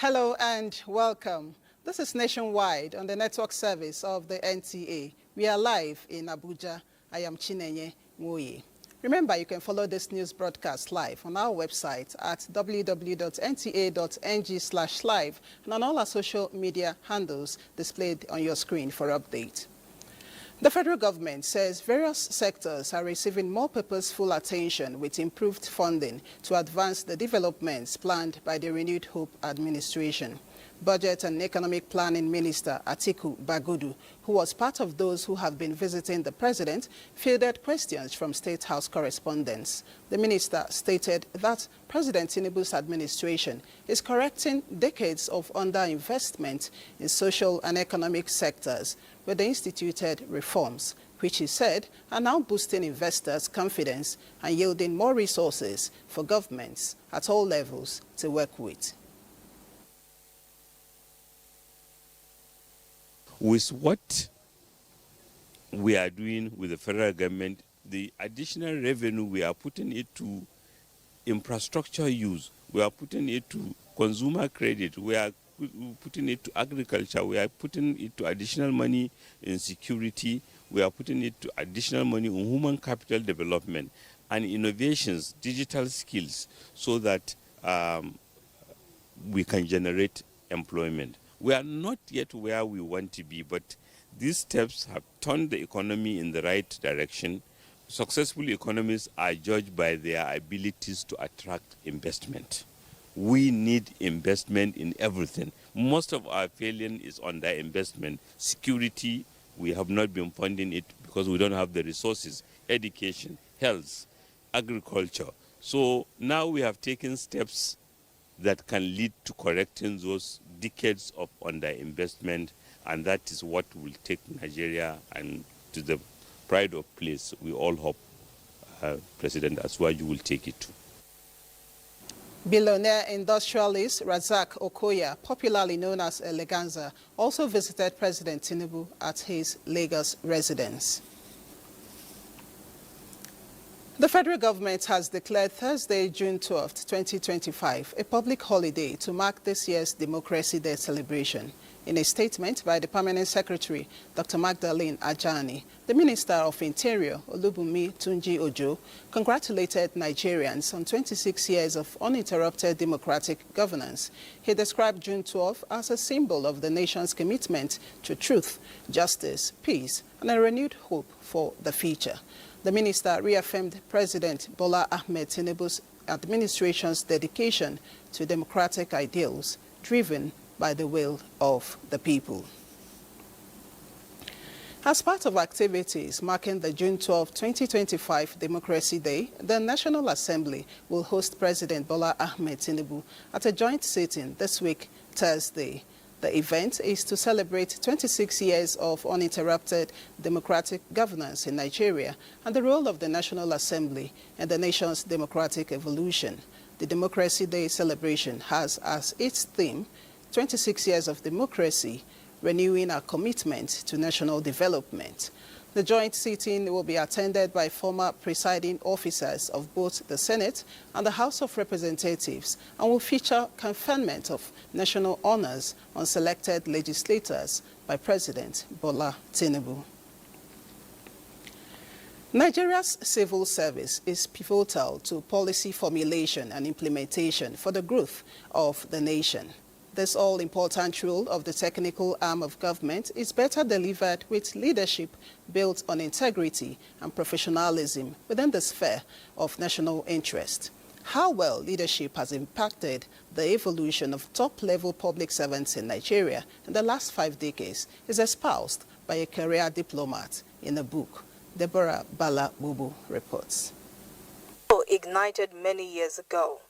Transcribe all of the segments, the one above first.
Hello and welcome. This is Nationwide on the network service of the NTA. We are live in Abuja. I am Chinenye Nwoye. Remember, you can follow this news broadcast live on our website at www.nta.ng/live and on all our social media handles displayed on your screen for update. The federal government says various sectors are receiving more purposeful attention with improved funding to advance the developments planned by the Renewed Hope administration. Budget and Economic Planning Minister Atiku Bagudu, who was part of those who have been visiting the president, fielded questions from State House correspondents. The minister stated that President Tinubu's administration is correcting decades of underinvestment in social and economic sectors with the instituted reforms, which he said are now boosting investors' confidence and yielding more resources for governments at all levels to work with. With what we are doing with the federal government, the additional revenue we are putting it to infrastructure use, we are putting it to consumer credit, we are putting it to agriculture, we are putting it to additional money in security, we are putting it to additional money in human capital development and innovations, digital skills, so that we can generate employment. We are not yet where we want to be, but these steps have turned the economy in the right direction. Successful economies are judged by their abilities to attract investment. We need investment in everything. Most of our failure is under investment. Security, we have not been funding it because we don't have the resources. Education, health, agriculture. So now we have taken steps that can lead to correcting those decades of underinvestment, and that is what will take Nigeria and to the pride of place we all hope President Asuwaju will take it to. Billionaire industrialist Razak Okoya, popularly known as Eleganza, also visited President Tinubu at his Lagos residence. The federal government has declared Thursday, June 12, 2025, a public holiday to mark this year's Democracy Day celebration. In a statement by the Permanent Secretary, Dr. Magdalene Ajani, the Minister of Interior, Olubunmi Tunji Ojo, congratulated Nigerians on 26 years of uninterrupted democratic governance. He described June 12 as a symbol of the nation's commitment to truth, justice, peace, and a renewed hope for the future. The minister reaffirmed President Bola Ahmed Tinubu's administration's dedication to democratic ideals driven by the will of the people. As part of activities marking the June 12, 2025 Democracy Day, the National Assembly will host President Bola Ahmed Tinubu at a joint sitting this week, Thursday. The event is to celebrate 26 years of uninterrupted democratic governance in Nigeria and the role of the National Assembly in the nation's democratic evolution. The Democracy Day celebration has as its theme 26 years of democracy, renewing our commitment to national development. The joint sitting will be attended by former presiding officers of both the Senate and the House of Representatives and will feature conferment of national honors on selected legislators by President Bola Tinubu. Nigeria's civil service is pivotal to policy formulation and implementation for the growth of the nation. This all-important role of the technical arm of government is better delivered with leadership built on integrity and professionalism within the sphere of national interest. How well leadership has impacted the evolution of top-level public servants in Nigeria in the last 5 decades is espoused by a career diplomat in a book. Deborah Bala-Bubu reports. Ignited many years ago.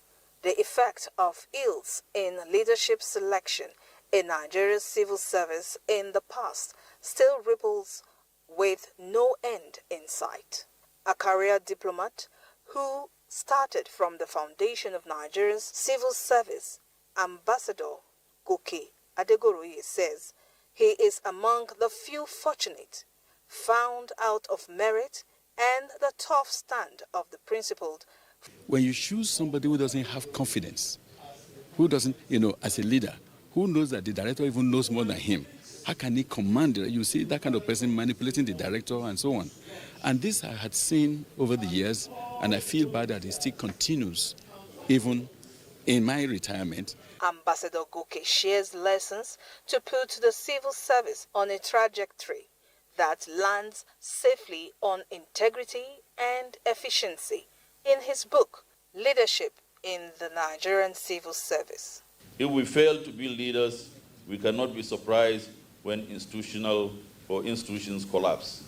The effect of ills in leadership selection in Nigeria's civil service in the past still ripples with no end in sight. A career diplomat who started from the foundation of Nigeria's civil service, Ambassador Goke Adegoroye says he is among the few fortunate found out of merit and the tough stand of the principled. When you choose somebody who doesn't have confidence, Who doesn't, as a leader, who knows that the director even knows more than him? How can he command? You see that kind of person manipulating the director and so on. And this I had seen over the years, and I feel bad that it still continues, even in my retirement. Ambassador Goke shares lessons to put the civil service on a trajectory that lands safely on integrity and efficiency in his book, Leadership in the Nigerian Civil Service. If we fail to be leaders, we cannot be surprised when institutions collapse.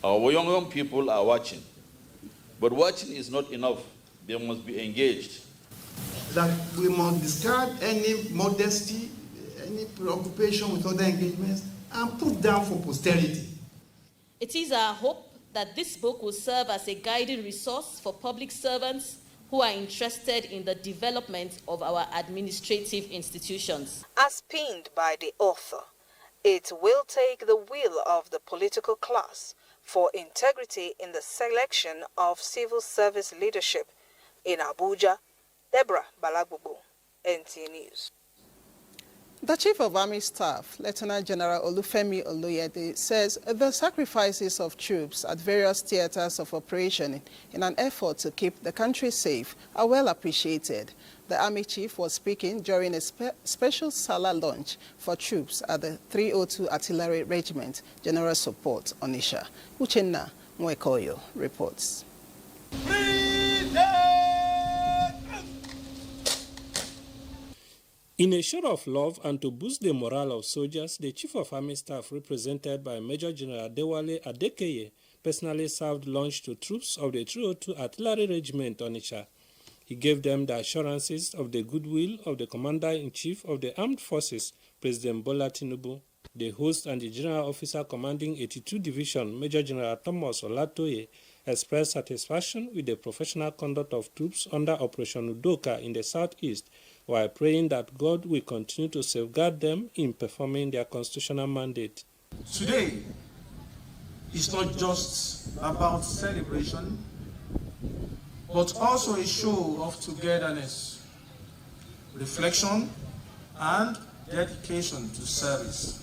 Our young people are watching, but watching is not enough. They must be engaged. That we must discard any modesty, any preoccupation with other engagements, and put down for posterity. It is our hope that this book will serve as a guiding resource for public servants who are interested in the development of our administrative institutions. As pinned by the author, it will take the will of the political class for integrity in the selection of civil service leadership. In Abuja, Deborah Balagbobo, NTA News. The Chief of Army Staff, Lieutenant General Olufemi Oloyede, says the sacrifices of troops at various theaters of operation in an effort to keep the country safe are well appreciated. The Army Chief was speaking during a special Salah launch for troops at the 302 Artillery Regiment, General Support, Onitsha. Uchenna Mwekoyo reports. In a show of love and to boost the morale of soldiers, the Chief of Army Staff, represented by Major General Adewale Adekeye, personally served lunch to troops of the 302 Artillery Regiment, Onitsha. He gave them the assurances of the goodwill of the Commander-in-Chief of the Armed Forces, President Bola Tinubu. The host and the General Officer commanding 82 Division, Major General Thomas Olatoye, expressed satisfaction with the professional conduct of troops under Operation Udoka in the southeast, while praying that God will continue to safeguard them in performing their constitutional mandate. Today is not just about celebration, but also a show of togetherness, reflection, and dedication to service.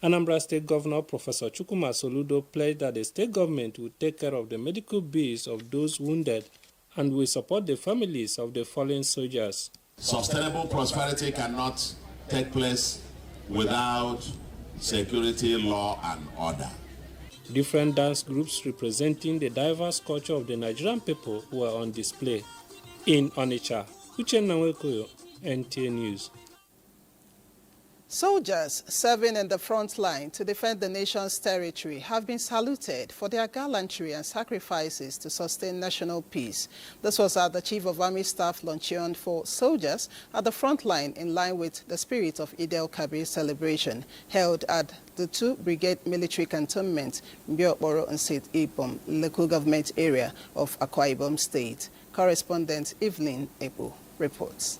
Anambra State Governor Professor Chukwuma Soludo pledged that the state government will take care of the medical bills of those wounded and will support the families of the fallen soldiers. Sustainable prosperity cannot take place without security, law, and order. Different dance groups representing the diverse culture of the Nigerian people were on display. In Onitsha, Uchenna Mwekoyo, NTA News. Soldiers serving in the front line to defend the nation's territory have been saluted for their gallantry and sacrifices to sustain national peace. This was at the Chief of Army Staff luncheon for soldiers at the front line in line with the spirit of Eid al-Kabir celebration held at the 2 Brigade Military Cantonment, Mbiokboro and St. Ibom, local government area of Akwa Ibom State. Correspondent Evelyn Ebo reports.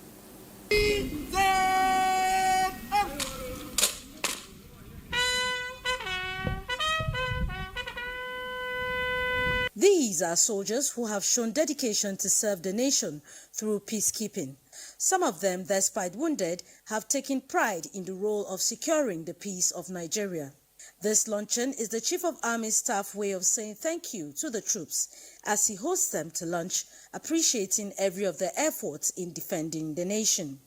These are soldiers who have shown dedication to serve the nation through peacekeeping. Some of them, despite wounded, have taken pride in the role of securing the peace of Nigeria. This luncheon is the Chief of Army Staff way of saying thank you to the troops as he hosts them to lunch, appreciating every of their efforts in defending the nation.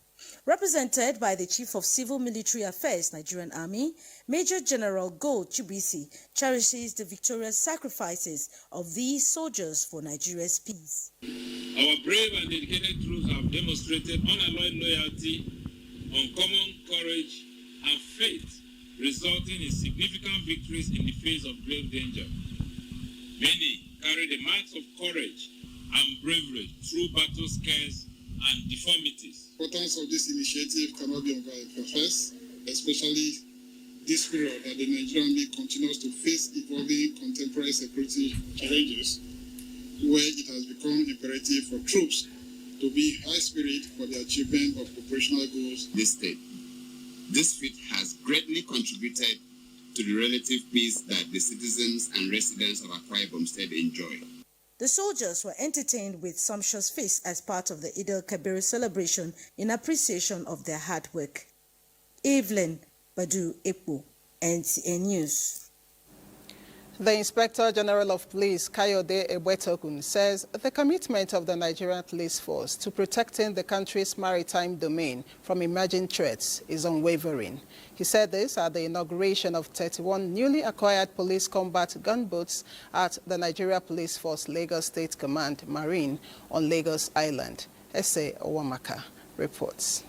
Represented by the Chief of Civil Military Affairs, Nigerian Army, Major General Gold Chibisi cherishes the victorious sacrifices of these soldiers for Nigeria's peace. Our brave and dedicated troops have demonstrated unalloyed loyalty, uncommon courage, and faith, resulting in significant victories in the face of grave danger. Many carry the marks of courage and bravery through battle scares and deformities. The importance of this initiative cannot be overemphasized, especially this period that the Nigerian Army continues to face evolving contemporary security challenges, where it has become imperative for troops to be high spirit for the achievement of operational goals. This feat has greatly contributed to the relative peace that the citizens and residents of Akwa Ibom State enjoy. The soldiers were entertained with sumptuous feasts as part of the Eid al-Kabir celebration in appreciation of their hard work. Evelyn Badu Epo, NTA News. The Inspector General of Police, Kayode Ebwetokun, says the commitment of the Nigerian Police Force to protecting the country's maritime domain from emerging threats is unwavering. He said this at the inauguration of 31 newly acquired police combat gunboats at the Nigeria Police Force Lagos State Command Marine on Lagos Island. Ese Owamaka reports.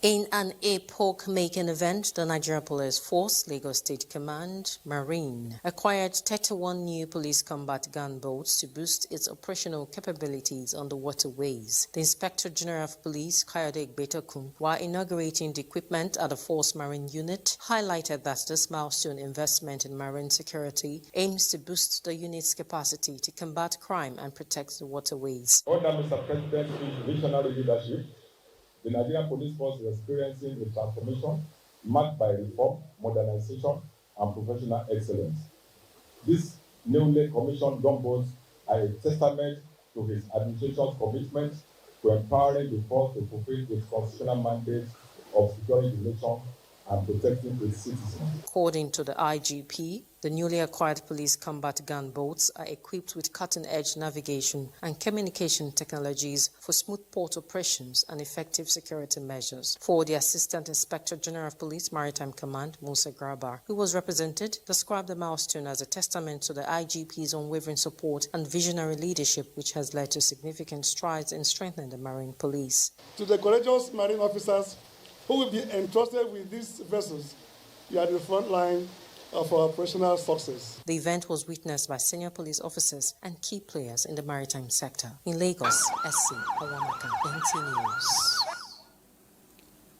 In an epoch-making event, the Nigeria Police Force, Lagos State Command, Marine, acquired 31 new police combat gunboats to boost its operational capabilities on the waterways. The Inspector General of Police, Kayode Egbetokun, while inaugurating the equipment at the Force Marine Unit, highlighted that this milestone investment in marine security aims to boost the unit's capacity to combat crime and protect the waterways. Under Mr. President's visionary leadership, the Nigerian Police Force is experiencing a transformation marked by reform, modernization, and professional excellence. These newly commissioned gunboats are a testament to his administration's commitment to empowering the force to fulfill its constitutional mandate of securing the nation and protecting its citizens. According to the IGP, the newly acquired police combat gunboats are equipped with cutting-edge navigation and communication technologies for smooth port operations and effective security measures. For the Assistant Inspector General of Police Maritime Command, Musa Grabar, who was represented, described the milestone as a testament to the IGP's unwavering support and visionary leadership, which has led to significant strides in strengthening the marine police. To the courageous marine officers who will be entrusted with these vessels, you are the front line of our operational success. The event was witnessed by senior police officers and key players in the maritime sector. In Lagos, SC Awamaka, NT News.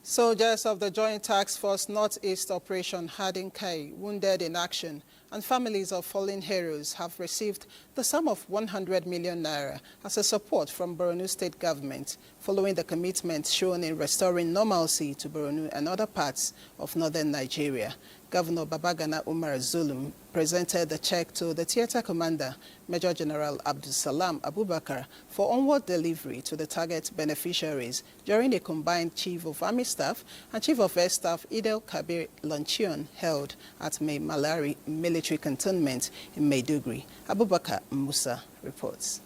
Soldiers of the Joint Task Force Northeast Operation Hadinkai wounded in action and families of fallen heroes have received the sum of 100 million naira as a support from Borno State government following the commitment shown in restoring normalcy to Borno and other parts of northern Nigeria. Governor Babagana Umar Zulum presented the check to the theater commander, Major General Abdulsalam Abubakar, for onward delivery to the target beneficiaries during a combined Chief of Army Staff and Chief of Air Staff Eid al-Kabir luncheon held at May Malari Military Cantonment in Maiduguri. Abubakar Musa reports.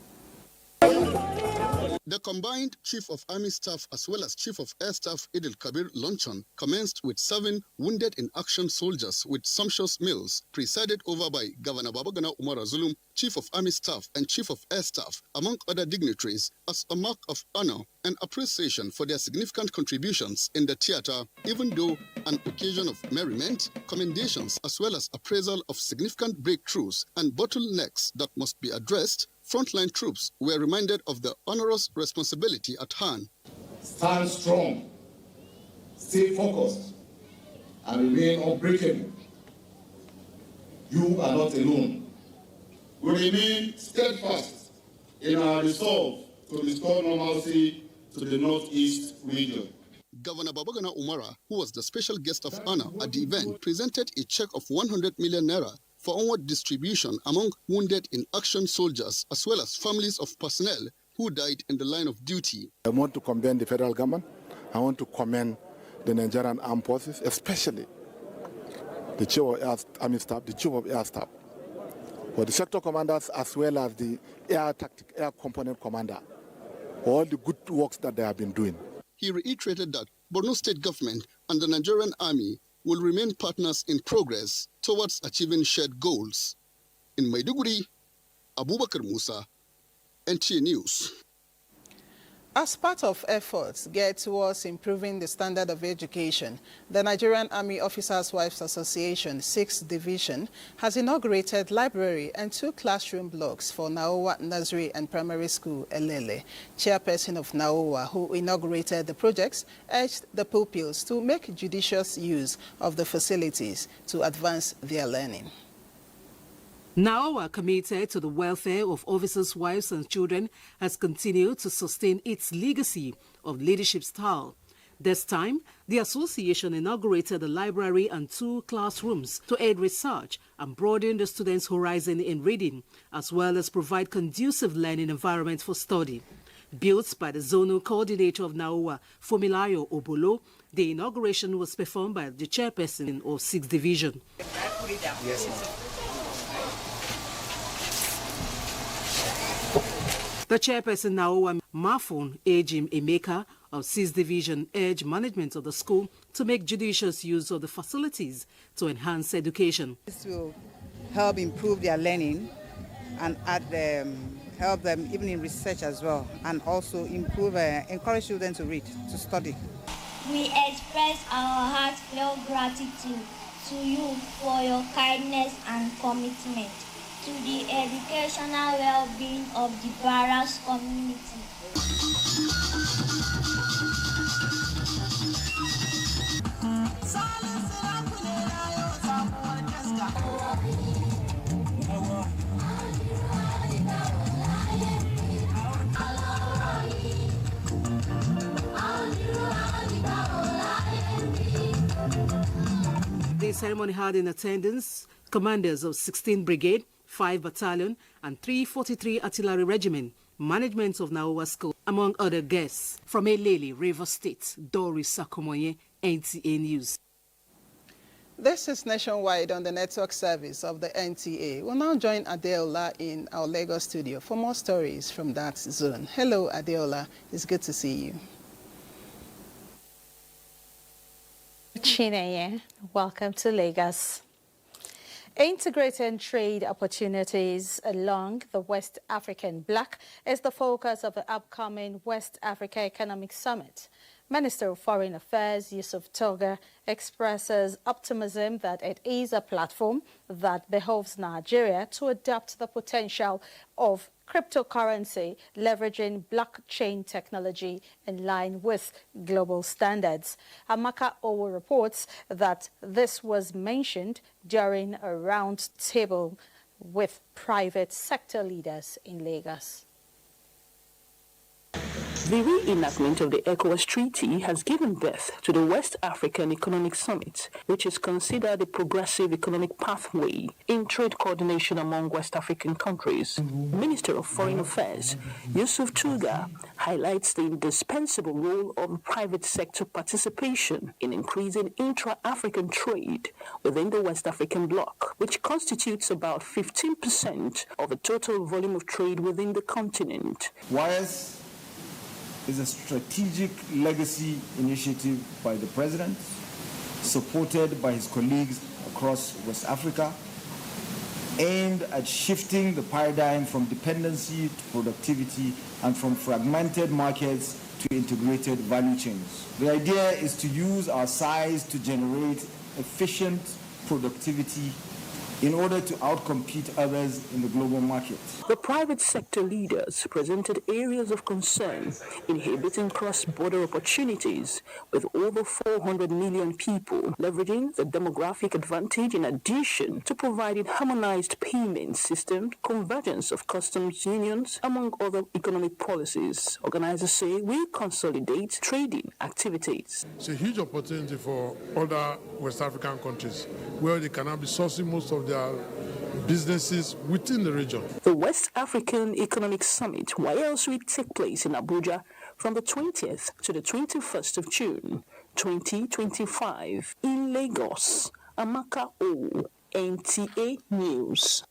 The combined Chief of Army Staff as well as Chief of Air Staff Eid al-Kabir luncheon commenced with 7 wounded in action soldiers with sumptuous meals, presided over by Governor Babagana Umar Zulum, Chief of Army Staff and Chief of Air Staff, among other dignitaries, as a mark of honor and appreciation for their significant contributions in the theater, even though an occasion of merriment, commendations as well as appraisal of significant breakthroughs and bottlenecks that must be addressed. Frontline troops were reminded of the onerous responsibility at hand. Stand strong, stay focused, and remain unbreakable. You are not alone. We remain steadfast in our resolve to restore normalcy to the Northeast region. Governor Babagana Umara, who was the special guest of honor at the event, presented a check of 100 million naira for onward distribution among wounded in action soldiers as well as families of personnel who died in the line of duty. I want to commend the federal government. I want to commend the Nigerian Armed Forces, especially the Chief of Army Staff, the Chief of Air Staff, for the sector commanders as well as the air component commander, for all the good works that they have been doing. He reiterated that Borno State government and the Nigerian Army will remain partners in progress towards achieving shared goals. In Maiduguri, Abubakar Musa, NTA News. As part of efforts geared towards improving the standard of education, the Nigerian Army Officers' Wives Association 6th Division has inaugurated library and 2 classroom blocks for Naowa Nursery and Primary School, Elele. Chairperson of Naowa, who inaugurated the projects, urged the pupils to make judicious use of the facilities to advance their learning. Naowa, committed to the welfare of officers' wives and children, has continued to sustain its legacy of leadership style. This time, the association inaugurated a library and 2 classrooms to aid research and broaden the students' horizon in reading, as well as provide conducive learning environment for study. Built by the zonal coordinator of NAOA, Fumilayo Obolo, the inauguration was performed by the chairperson of 6th Division. The chairperson NAOA, Mafon Ejim Emeka of 6th Division, urged management of the school to make judicious use of the facilities to enhance education. This will help improve their learning and help them even in research as well, and also encourage children to read, to study. We express our heartfelt gratitude to you for your kindness and commitment to the educational well-being of the Barras community. The ceremony had in attendance commanders of 16th Brigade, 5 Battalion and 343 Artillery Regiment, management of Naowa School, among other guests. From Elele, Rivers State, Doris Sakomoye, NTA News. This is Nationwide on the network service of the NTA. We'll now join Adeola in our Lagos studio for more stories from that zone. Hello, Adeola. It's good to see you. Chineye, welcome to Lagos. Integrating trade opportunities along the West African bloc is the focus of the upcoming West Africa Economic Summit. Minister of Foreign Affairs Yusuf Toga expresses optimism that it is a platform that behoves Nigeria to adapt the potential of cryptocurrency, leveraging blockchain technology in line with global standards. Amaka Owo reports that this was mentioned during a round table with private sector leaders in Lagos. The reenactment of the ECOWAS Treaty has given birth to the West African Economic Summit, which is considered a progressive economic pathway in trade coordination among West African countries. Minister of Foreign Affairs Yusuf Tuga highlights the indispensable role of private sector participation in increasing intra-African trade within the West African bloc, which constitutes about 15% of the total volume of trade within the continent. WISE is a strategic legacy initiative by the President, supported by his colleagues across West Africa, aimed at shifting the paradigm from dependency to productivity and from fragmented markets to integrated value chains. The idea is to use our size to generate efficient productivity in order to outcompete others in the global market. The private sector leaders presented areas of concern inhibiting cross-border opportunities with over 400 million people, leveraging the demographic advantage in addition to providing harmonized payment system, convergence of customs unions, among other economic policies. Organizers say we consolidate trading activities. It's a huge opportunity for other West African countries where they can now be sourcing most of their businesses within the region. The West African Economic Summit, YLS, will take place in Abuja from the 20th to the 21st of June, 2025 in Lagos. Amaka O, NTA News.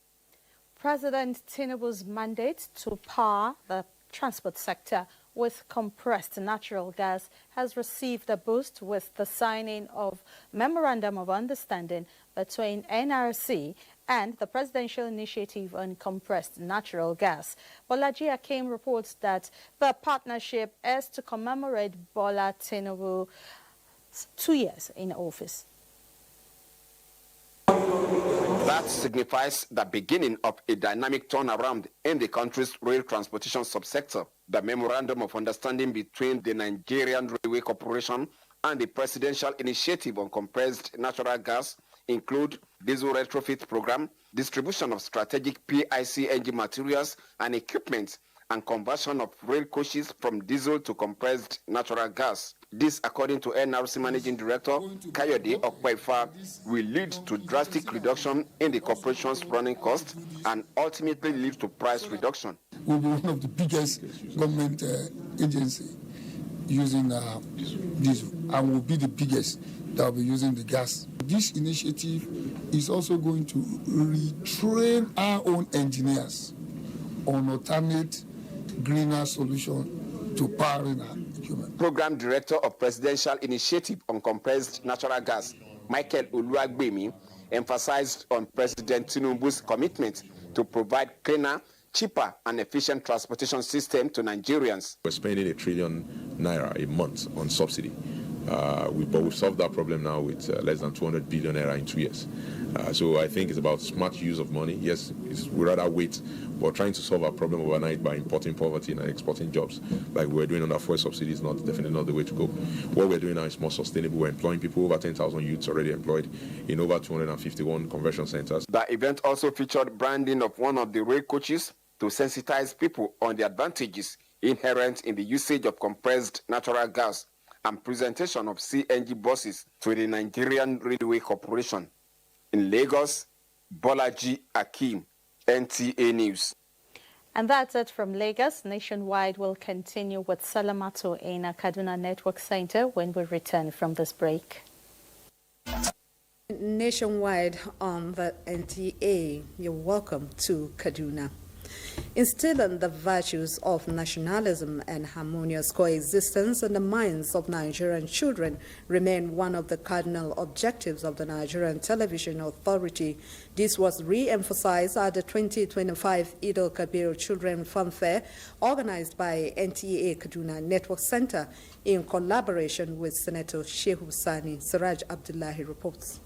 President Tinubu's mandate to power the transport sector with compressed natural gas has received a boost with the signing of Memorandum of Understanding between NRC and the Presidential Initiative on Compressed Natural Gas. Bolaji Akim reports that the partnership is to commemorate Bola Tinubu's 2 years in office. That signifies the beginning of a dynamic turnaround in the country's rail transportation subsector. The Memorandum of Understanding between the Nigerian Railway Corporation and the Presidential Initiative on Compressed Natural Gas include diesel retrofit program, distribution of strategic PIC engine materials and equipment, and conversion of rail coaches from diesel to compressed natural gas. This, according to NRC Managing Director Kayode Okpaifa, will lead to drastic reduction in the corporation's running costs and ultimately lead to price reduction. We'll be one of the biggest government agency using diesel, and will be the biggest that will be using the gas. This initiative is also going to retrain our own engineers on alternate greener solution to powering our equipment. Program Director of Presidential Initiative on Compressed Natural Gas, Michael Oluwagbemi, emphasized on President Tinubu's commitment to provide cleaner, cheaper and efficient transportation system to Nigerians. We're spending ₦1 trillion a month on subsidy. But we've solved that problem now with less than 200 billion naira in 2 years. So I think it's about smart use of money. Yes, we'd rather wait, but trying to solve our problem overnight by importing poverty and exporting jobs like we're doing under fuel subsidy is definitely not the way to go. What we're doing now is more sustainable. We're employing people, over 10,000 youths already employed in over 251 conversion centers. The event also featured branding of one of the rail coaches to sensitize people on the advantages inherent in the usage of compressed natural gas and presentation of CNG buses to the Nigerian Railway Corporation. In Lagos, Bolaji Akim, NTA News. And that's it from Lagos. Nationwide will continue with Salamato in a Kaduna Network Center when we return from this break. Nationwide on the NTA, you're welcome to Kaduna. Instilling the virtues of nationalism and harmonious coexistence in the minds of Nigerian children remain one of the cardinal objectives of the Nigerian Television Authority. This was re-emphasized at the 2025 Eid al-Kabir Children Fun Fair organized by NTA Kaduna Network Center in collaboration with Senator Shehu Sani. Siraj Abdullahi reports.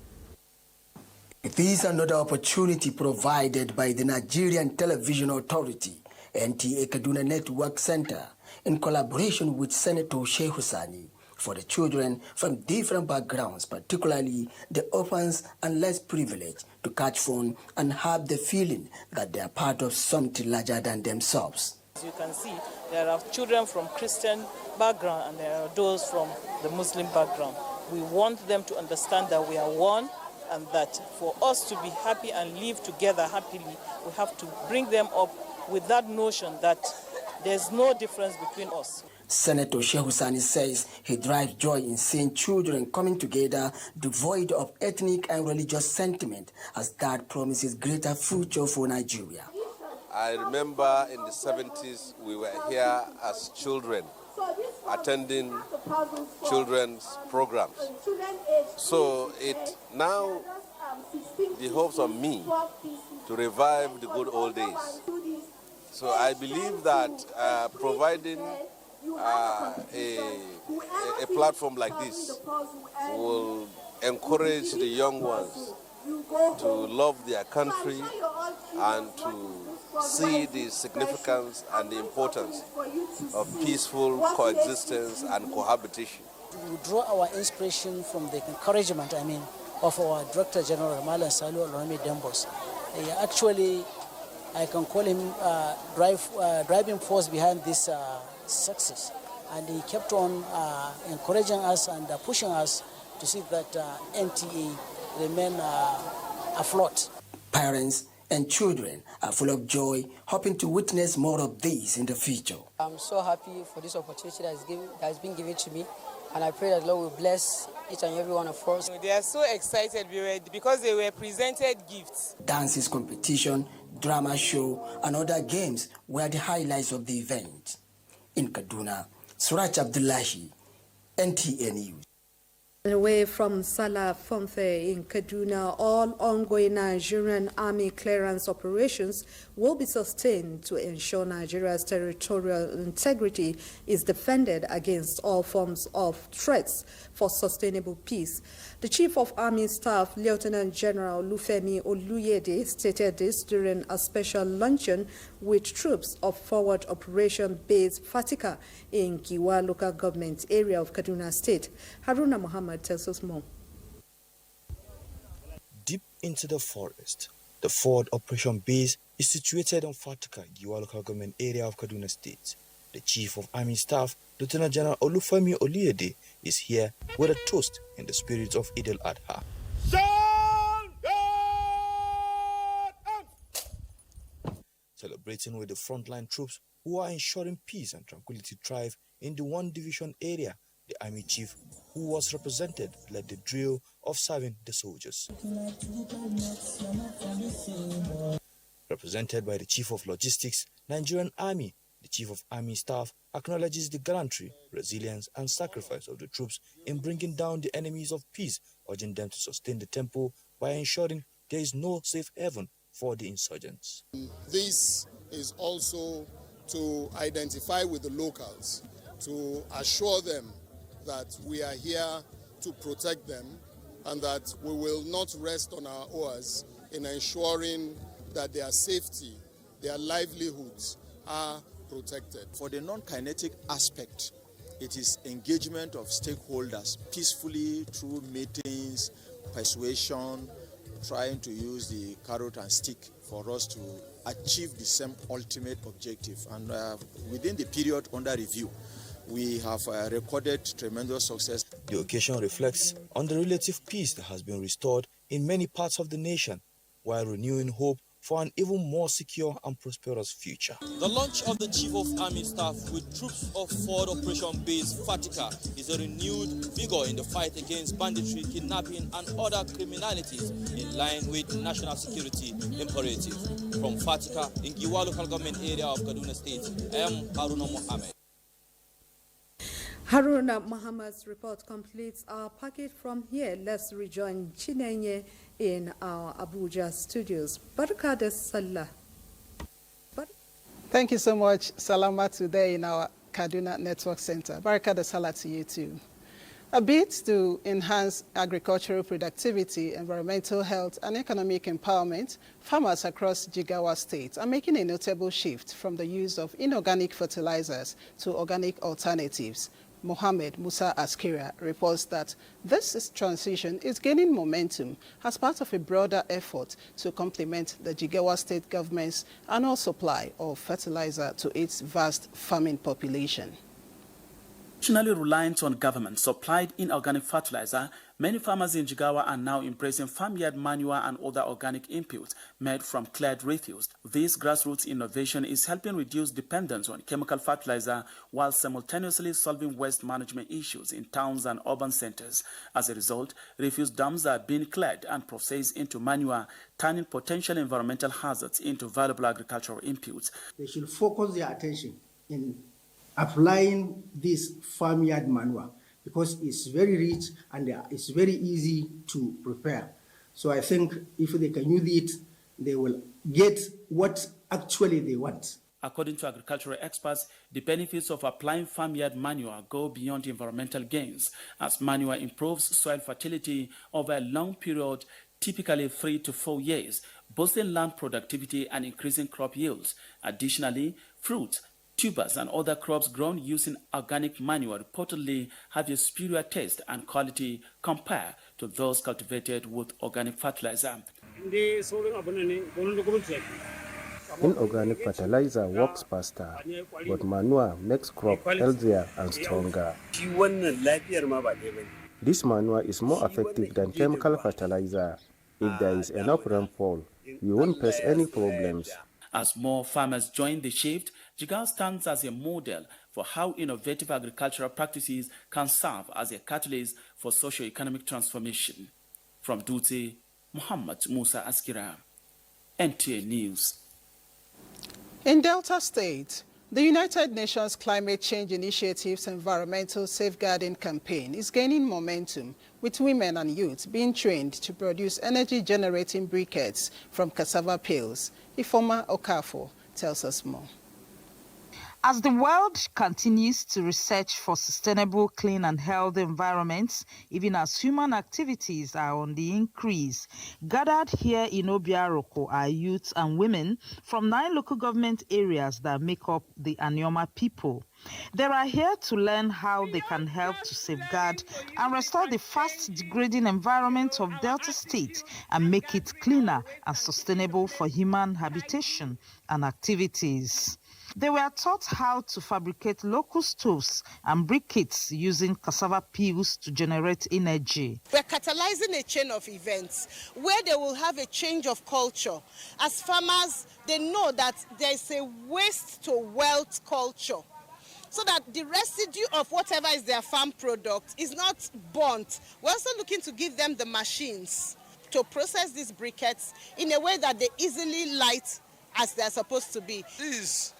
It is another opportunity provided by the Nigerian Television Authority, NTA Kaduna Network Center, in collaboration with Senator Shehu Sani, for the children from different backgrounds, particularly the orphans and less privileged, to catch fun and have the feeling that they are part of something larger than themselves. As you can see, there are children from Christian background and there are those from the Muslim background. We want them to understand that we are one, and that for us to be happy and live together happily, we have to bring them up with that notion that there's no difference between us. Senator Shehu Sani says he derives joy in seeing children coming together devoid of ethnic and religious sentiment, as that promises greater future for Nigeria. I remember in the 70s we were here as children attending children's programs. So it now behoves on me to revive the good old days. So I believe that providing a platform like this will encourage the young ones to love their country and to see the significance and the importance of peaceful coexistence and cohabitation. We draw our inspiration from the encouragement, of our Director General Malan Salu Olorami Dembos. Actually, I can call him driving force behind this success. And he kept on encouraging us and pushing us to see that NTA remain afloat. Parents and children are full of joy, hoping to witness more of these in the future. I'm so happy for this opportunity that has been given to me, and I pray that Lord will bless each and every one of us. They are so excited because they were presented gifts. Dances competition, drama show, and other games were the highlights of the event. In Kaduna, Suraj Abdullahi, NTA News. Away from Salah Fonfe in Kaduna, all ongoing Nigerian Army clearance operations will be sustained to ensure Nigeria's territorial integrity is defended against all forms of threats for sustainable peace. The Chief of Army Staff, Lieutenant General Lufemi Oluyede, stated this during a special luncheon with troops of Forward Operation Base Fatika in Giwa local government area of Kaduna State. Haruna Muhammad tells us more. Deep into the forest, the Forward Operation Base is situated on Fatika, Giwa local government area of Kaduna State. The Chief of Army Staff, Lieutenant General Olufemi Oluyede, is here with a toast in the spirit of Eid al-Adha. Celebrating with the frontline troops who are ensuring peace and tranquility thrive in the 1 Division area, the Army Chief, who was represented, led the drill of serving the soldiers. Represented by the Chief of Logistics, Nigerian Army, the Chief of Army Staff acknowledges the gallantry, resilience, and sacrifice of the troops in bringing down the enemies of peace, urging them to sustain the tempo by ensuring there is no safe haven for the insurgents. This is also to identify with the locals, to assure them that we are here to protect them and that we will not rest on our oars in ensuring that their safety, their livelihoods are protected. For the non-kinetic aspect, it is engagement of stakeholders peacefully through meetings, persuasion, trying to use the carrot and stick for us to achieve the same ultimate objective. And within the period under review, we have recorded tremendous success. The occasion reflects on the relative peace that has been restored in many parts of the nation, while renewing hope for an even more secure and prosperous future. The launch of the Chief of Army Staff with troops of Forward Operation Base Fatika is a renewed vigor in the fight against banditry, kidnapping and other criminalities in line with national security imperative. From Fatika in Giwa local government area of Kaduna State, I am Haruna Mohammed. Haruna Muhammad's report completes our packet. From here, let's rejoin Chinenye in our Abuja studios. Baraka de Salah. Thank you so much, Salama, today in our Kaduna Network Center. Baraka de Salah to you too. A bid to enhance agricultural productivity, environmental health, and economic empowerment, farmers across Jigawa State are making a notable shift from the use of inorganic fertilizers to organic alternatives. Mohammed Musa Askira reports that this transition is gaining momentum as part of a broader effort to complement the Jigawa State government's annual supply of fertilizer to its vast farming population. Traditionally reliant on government-supplied inorganic fertilizer, many farmers in Jigawa are now embracing farmyard manure and other organic inputs made from cleared refuse. This grassroots innovation is helping reduce dependence on chemical fertilizer while simultaneously solving waste management issues in towns and urban centers. As a result, refuse dumps are being cleared and processed into manure, turning potential environmental hazards into valuable agricultural inputs. They should focus their attention in applying this farmyard manure because it's very rich and it's very easy to prepare. So I think if they can use it, they will get what actually they want. According to agricultural experts, the benefits of applying farmyard manure go beyond environmental gains, as manure improves soil fertility over a long period, typically 3 to 4 years, boosting land productivity and increasing crop yields. Additionally, fruits, tubers and other crops grown using organic manure reportedly have a superior taste and quality compared to those cultivated with organic fertilizer. Inorganic fertilizer works faster, but manure makes crop healthier and stronger. This manure is more effective than chemical fertilizer. If there is enough rainfall, you won't face any problems. As more farmers join the shift, Jigawa stands as a model for how innovative agricultural practices can serve as a catalyst for socio-economic transformation. From Dutse, Muhammad Musa Askira, NTA News. In Delta State, the United Nations Climate Change Initiative's environmental safeguarding campaign is gaining momentum, with women and youth being trained to produce energy-generating briquettes from cassava peels. Ifoma Okafo tells us more. As the world continues to research for sustainable, clean and healthy environments, even as human activities are on the increase, gathered here in Obiaroko are youths and women from 9 local government areas that make up the Anioma people. They are here to learn how they can help to safeguard and restore the fast-degrading environment of Delta State and make it cleaner and sustainable for human habitation and activities. They were taught how to fabricate local stoves and briquettes using cassava peels to generate energy. We're catalyzing a chain of events where they will have a change of culture. As farmers, they know that there's a waste to wealth culture, so that the residue of whatever is their farm product is not burnt. We're also looking to give them the machines to process these briquettes in a way that they easily light as they're supposed to be. This is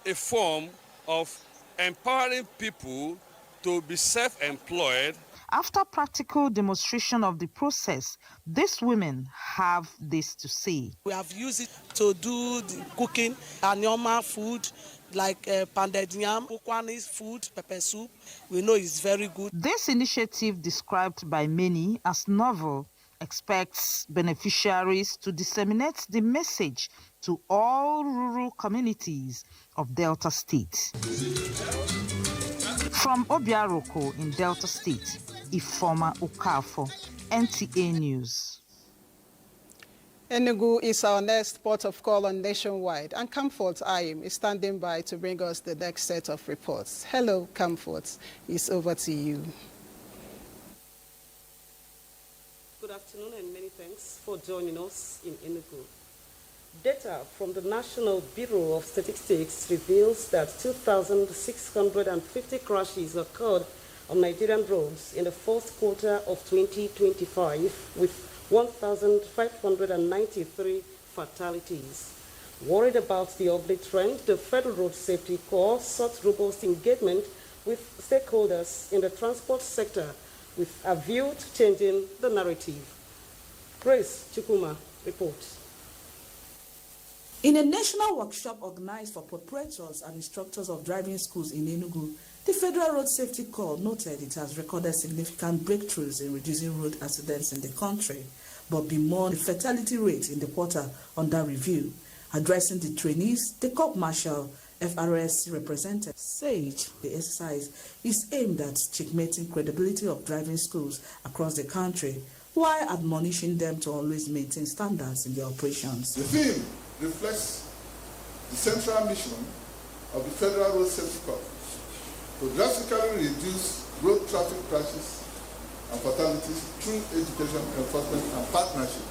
a form of empowering people to be self-employed. After practical demonstration of the process, these women have this to say. We have used it to do the cooking, Anioma food, like pounded yam, Ukwanis food, pepper soup. We know it's very good. This initiative, described by many as novel, expects beneficiaries to disseminate the message to all rural communities of Delta State. From Obiaroko in Delta State, Ifoma Okafo, NTA News. Enugu is our next port of call on Nationwide, and Comfort Ayim is standing by to bring us the next set of reports. Hello, Comfort. It's over to you. Good afternoon and many thanks for joining us in Enugu. Data from the National Bureau of Statistics reveals that 2,650 crashes occurred on Nigerian roads in the fourth quarter of 2025, with 1,593 fatalities. Worried about the ugly trend, the Federal Road Safety Corps sought robust engagement with stakeholders in the transport sector with a view to changing the narrative. Grace Chukuma reports. In a national workshop organized for preparators and instructors of driving schools in Enugu, the Federal Road Safety Corps noted it has recorded significant breakthroughs in reducing road accidents in the country, but bemoaned the fatality rate in the quarter under review. Addressing the trainees, the Corps Marshal FRSC representative said the exercise is aimed at checkmating credibility of driving schools across the country, while admonishing them to always maintain standards in their operations. The theme reflects the central mission of the Federal Road Safety Corps to drastically reduce road traffic crashes and fatalities through education, enforcement, and partnership.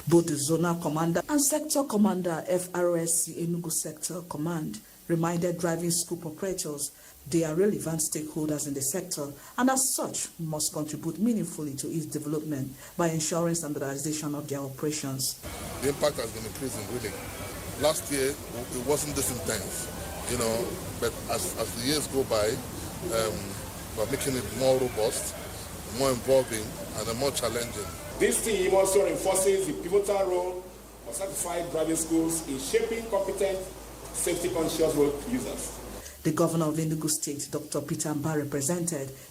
Both the Zonal Commander and Sector Commander FRSC Enugu Sector Command reminded driving school operators they are relevant stakeholders in the sector and as such must contribute meaningfully to its development by ensuring standardization of their operations. The impact has been increasing really. Last year it wasn't this intense, but as the years go by, we're making it more robust, more involving, and more challenging. This team also reinforces the pivotal role of certified driving schools in shaping competent, safety-conscious road users. The governor of Enugu State, Dr. Peter Mbare,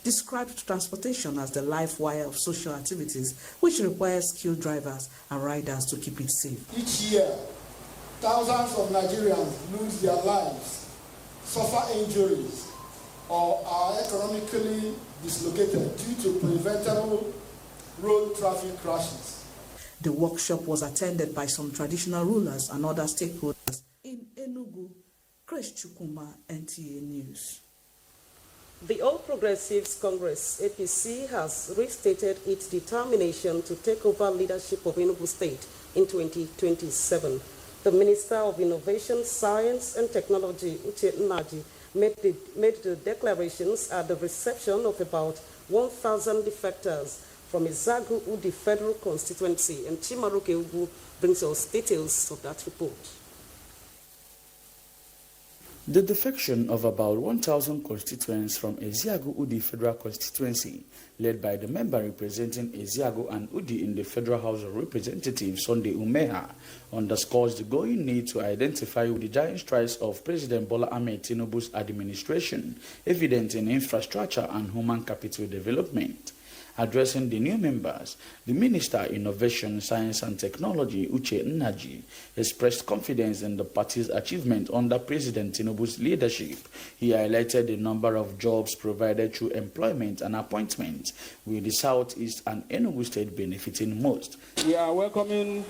described transportation as the life wire of social activities, which requires skilled drivers and riders to keep it safe. Each year, thousands of Nigerians lose their lives, suffer injuries, or are economically dislocated due to preventable road traffic crashes. The workshop was attended by some traditional rulers and other stakeholders in Enugu. Grace Chukuma, NTA News. The All Progressives Congress, APC, has restated its determination to take over leadership of Enugu State in 2027. The Minister of Innovation, Science and Technology, Uche Nnaji, made the declarations at the reception of about 1,000 defectors from Izagu Udi Federal Constituency, and Chimaruke Ugu brings us details of that report. The defection of about 1,000 constituents from Eziago-Udi Federal Constituency, led by the member representing Eziago and Udi in the Federal House of Representatives, Sunday Umeha, underscores the growing need to identify the giant strides of President Bola Ahmed Tinubu's administration, evident in infrastructure and human capital development. Addressing the new members, the Minister of Innovation, Science and Technology, Uche Nnaji, expressed confidence in the party's achievement under President Tinubu's leadership. He highlighted the number of jobs provided through employment and appointments, with the Southeast and Enugu State benefiting most. We are welcoming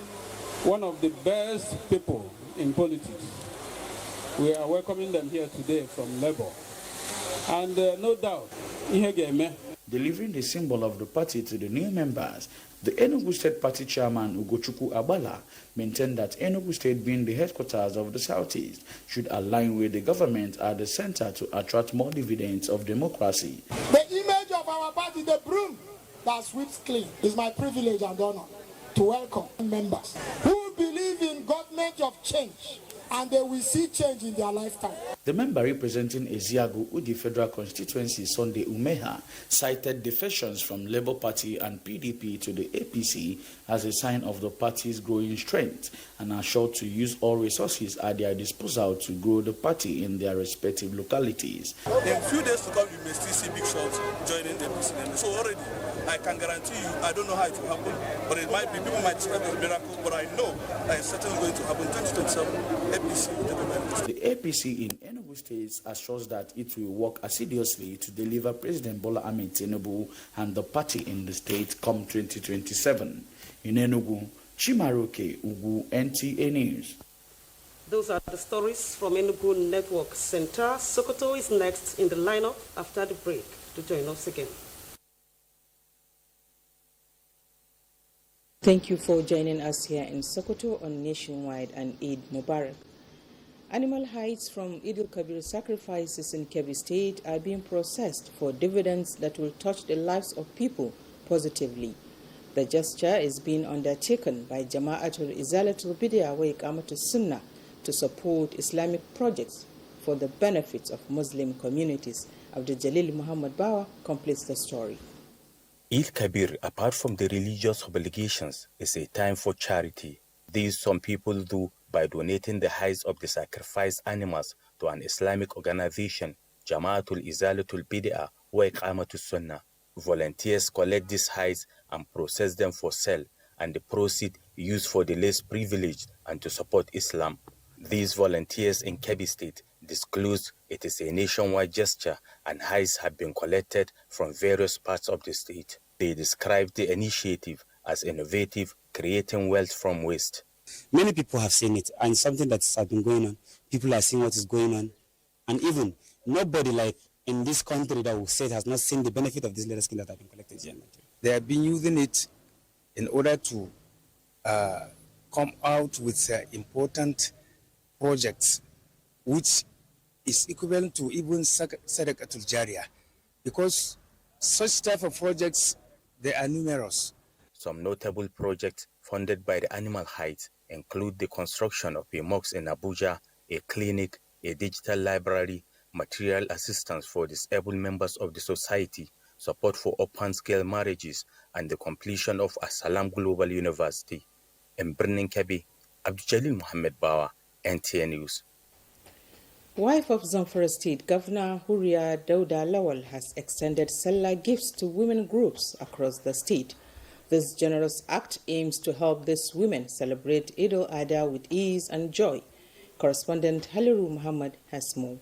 one of the best people in politics. We are welcoming them here today from Labour. And no doubt, delivering the symbol of the party to the new members, the Enugu State Party Chairman Ugochukwu Agbala maintained that Enugu State, being the headquarters of the Southeast, should align with the government at the center to attract more dividends of democracy. The image of our party, the broom that sweeps clean, is my privilege and honor to welcome members who believe in government of change, and they will see change in their lifetime. The member representing Eziago-Udi Federal Constituency, Sunday Umeha, cited defections from Labour Party and PDP to the APC as a sign of the party's growing strength, and assured to use all resources at their disposal to grow the party in their respective localities. In a few days to come, you may still see big shots joining the APC. So already, I can guarantee you, I don't know how it will happen, but it might be, people might describe it as a miracle, but I know that it's certainly going to happen. 2027, APC will take advantage. The APC in Enugu State assures that it will work assiduously to deliver President Bola Ahmed Tinubu and the party in the state come 2027. In Enugu, Chimaroke Ugu, NTA News. Those are the stories from Enugu Network Center. Sokoto is next in the lineup after the break to join us again. Thank you for joining us here in Sokoto on Nationwide and Eid Mubarak. Animal hides from Eid al-Kabir sacrifices in Kebbi State are being processed for dividends that will touch the lives of people positively. The gesture is being undertaken by Jama'atul Izalatul Bid'ah wa Iqamatus Sunnah to support Islamic projects for the benefits of Muslim communities. Abdul Jalil Muhammad Bawa completes the story. Eid Kabir, apart from the religious obligations, is a time for charity. This some people do by donating the hides of the sacrificed animals to an Islamic organization, Jama'atul Izalatul Bid'ah wa Iqamatus Sunnah. Volunteers collect these hides and process them for sale, and the proceeds used for the less privileged and to support Islam. These volunteers in Kebbi State disclose it is a nationwide gesture, and hides have been collected from various parts of the state. They describe the initiative as innovative, creating wealth from waste. Many people have seen it, and something that has been going on. People are seeing what is going on, and even nobody like in this country that will say it has not seen the benefit of this leather skin that have been collected here in Nigeria. They have been using it in order to come out with important projects, which is equivalent to even Sadaqatul Jariyah, because such type of projects, they are numerous. Some notable projects funded by the animal hides include the construction of a mosque in Abuja, a clinic, a digital library, material assistance for disabled members of the society, support for open-scale marriages, and the completion of Asalam Global University. In Birnin Kebbi, Abdul Jalil Muhammad Bawa, NTA News. Wife of Zamfara State Governor Huria Dauda Lawal has extended Salah gifts to women groups across the state. This generous act aims to help these women celebrate Eid al-Adha with ease and joy. Correspondent Haliru Muhammad has more.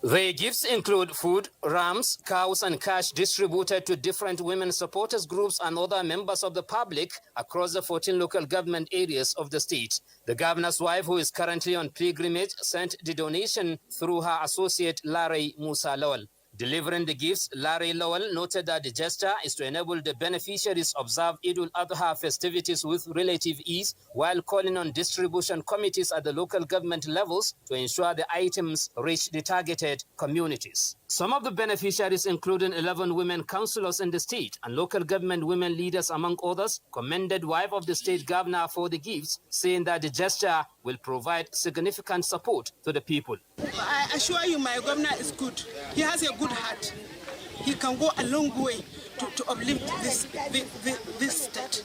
The gifts include food, rams, cows, and cash distributed to different women supporters groups and other members of the public across the 14 local government areas of the state. The governor's wife, who is currently on pilgrimage, sent the donation through her associate Larry Musa Lawal. Delivering the gifts, Larry Lawal noted that the gesture is to enable the beneficiaries observe Eid al-Adha festivities with relative ease, while calling on distribution committees at the local government levels to ensure the items reach the targeted communities. Some of the beneficiaries, including 11 women councillors in the state and local government women leaders, among others, commended wife of the state governor for the gifts, saying that the gesture will provide significant support to the people. I assure you, my governor is good. He has a good heart. He can go a long way to uplift this state.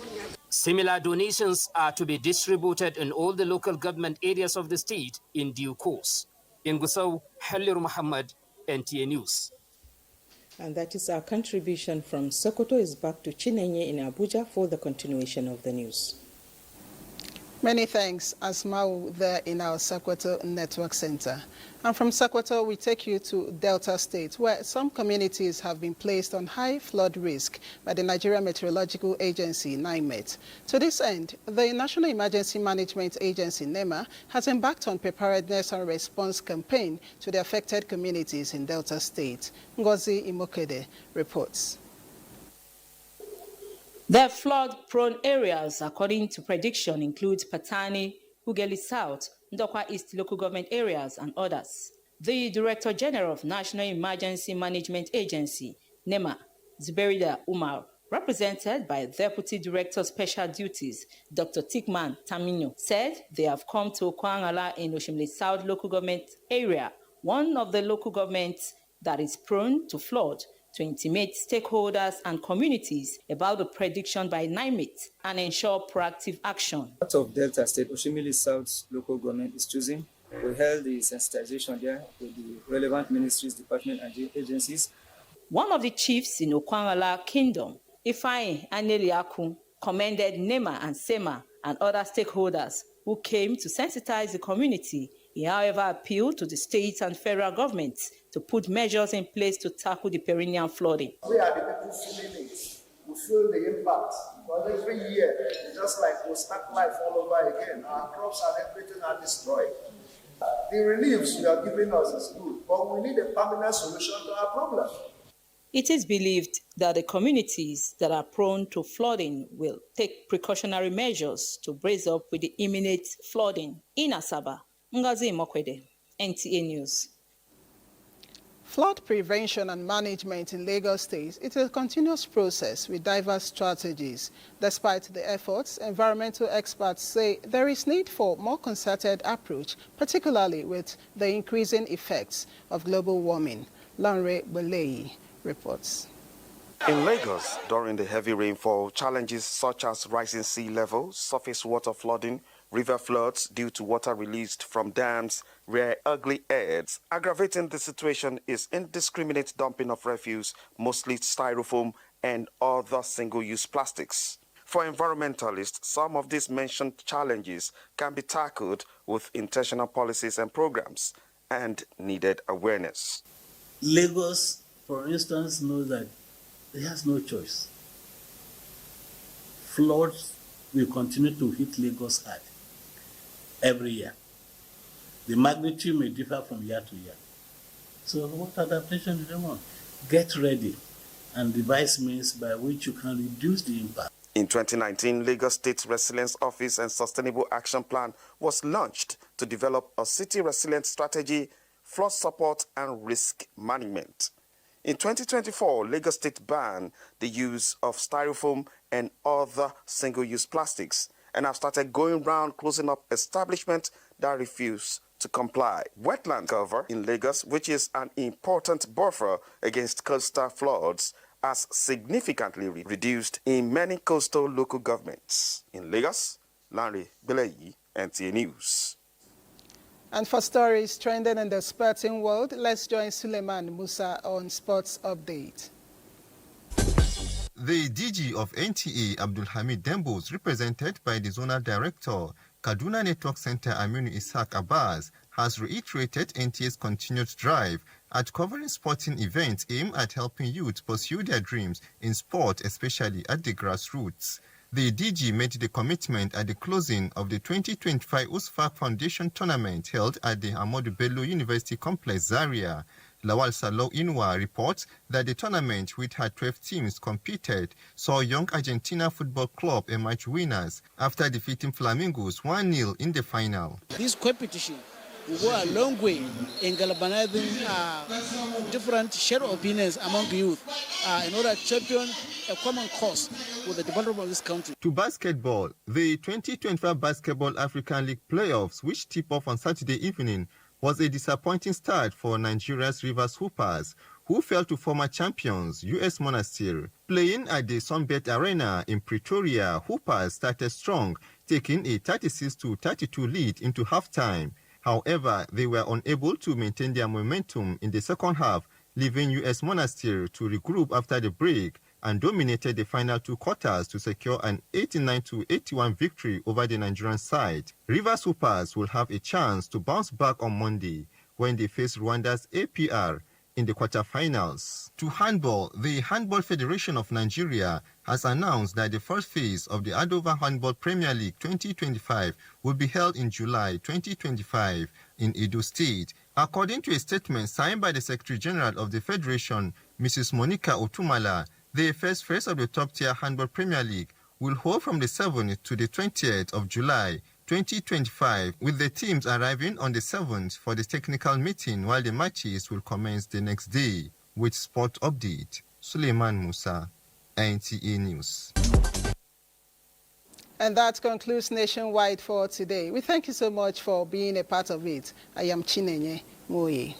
Similar donations are to be distributed in all the local government areas of the state in due course. In Gusau, Halir Muhammad, NTA News. And that is our contribution from Sokoto. Is back to Chinenye in Abuja for the continuation of the news. Many thanks, Asmau, there in our Sokoto Network Center. And from Sokoto, we take you to Delta State, where some communities have been placed on high flood risk by the Nigerian Meteorological Agency, NIMET. To this end, the National Emergency Management Agency, NEMA, has embarked on Preparedness and Response campaign to the affected communities in Delta State. Ngozi Imokede reports. The flood-prone areas, according to prediction, include Patani, Ugeli South, Ndokwa East local government areas, and others. The Director General of National Emergency Management Agency, NEMA, Zuberida Umar, represented by Deputy Director Special Duties, Dr. Tikman Tamino, said they have come to Okwangala in Oshimle South local government area, one of the local governments that is prone to flood, to intimate stakeholders and communities about the prediction by NIMET and ensure proactive action. Part of Delta State, Oshimili South local government is choosing. We held the sensitization there with the relevant ministries, departments, and agencies. One of the chiefs in Okwangala Kingdom, Ifeanyi Aneliaku, commended NEMA and SEMA and other stakeholders who came to sensitize the community. He, however, appealed to the state and federal governments to put measures in place to tackle the perennial flooding. We are the people feeling it. We feel the impact. Because every year, it's just like we start life all over again. Our crops and everything are destroyed. The reliefs you are giving us is good, but we need a permanent solution to our problem. It is believed that the communities that are prone to flooding will take precautionary measures to brace up with the imminent flooding. In Asaba, Ngozi Mokwede, NTA News. Flood prevention and management in Lagos State is a continuous process with diverse strategies. Despite the efforts, environmental experts say there is need for more concerted approach, particularly with the increasing effects of global warming. Lanre Belei reports. In Lagos, during the heavy rainfall, challenges such as rising sea level, surface water flooding, river floods due to water released from dams rear ugly heads. Aggravating the situation is indiscriminate dumping of refuse, mostly styrofoam and other single-use plastics. For environmentalists, some of these mentioned challenges can be tackled with intentional policies and programs and needed awareness. Lagos, for instance, knows that it has no choice. Floods will continue to hit Lagos hard every year. The magnitude may differ from year to year. So what adaptation do they want? Get ready and devise means by which you can reduce the impact. In 2019, Lagos State Resilience Office and Sustainable Action Plan was launched to develop a city resilience strategy, flood support, and risk management. In 2024, Lagos State banned the use of styrofoam and other single-use plastics and have started going round closing up establishments that refuse to comply. Wetland cover in Lagos, which is an important buffer against coastal floods, has significantly reduced in many coastal local governments. In Lagos, Lanre Belei, NTA News. And for stories trending in the sporting world, let's join Suleiman Musa on Sports Update. The DG of NTA, Abdulhamid Dembos, represented by the Zonal Director, Kaduna Network Center Aminu Ishaq Abbas, has reiterated NTA's continued drive at covering sporting events aimed at helping youth pursue their dreams in sport, especially at the grassroots. The DG made the commitment at the closing of the 2025 USFAC Foundation Tournament held at the Ahmadu Bello University Complex, Zaria. Lawal Salo Inwa reports that the tournament, which had 12 teams competed, saw Young Argentina Football Club emerge winners after defeating Flamingos 1-0 in the final. This competition will go a long way in galvanizing different shared opinions among the youth in order to champion a common cause for the development of this country. To basketball, the 2025 Basketball African League playoffs, which tip off on Saturday evening, was a disappointing start for Nigeria's Rivers Hoopers, who fell to former champions US Monastir. Playing at the Sunbet Arena in Pretoria, Hoopers started strong, taking a 36-32 lead into halftime. However, they were unable to maintain their momentum in the second half, leaving US Monastir to regroup after the break and dominated the final two quarters to secure an 89-81 victory over the Nigerian side. Rivers Hoopers will have a chance to bounce back on Monday when they face Rwanda's APR in the quarterfinals. To handball, the Handball Federation of Nigeria has announced that the first phase of the Adova Handball Premier League 2025 will be held in July 2025 in Edo State. According to a statement signed by the Secretary General of the Federation, Mrs. Monica Otumala, the first phase of the top-tier Handball Premier League will hold from the 7th to the 20th of July 2025, with the teams arriving on the 7th for the technical meeting, while the matches will commence the next day. With Sport Update, Suleiman Musa, NTA News. And that concludes Nationwide for today. We thank you so much for being a part of it. I am Chinenye Moye.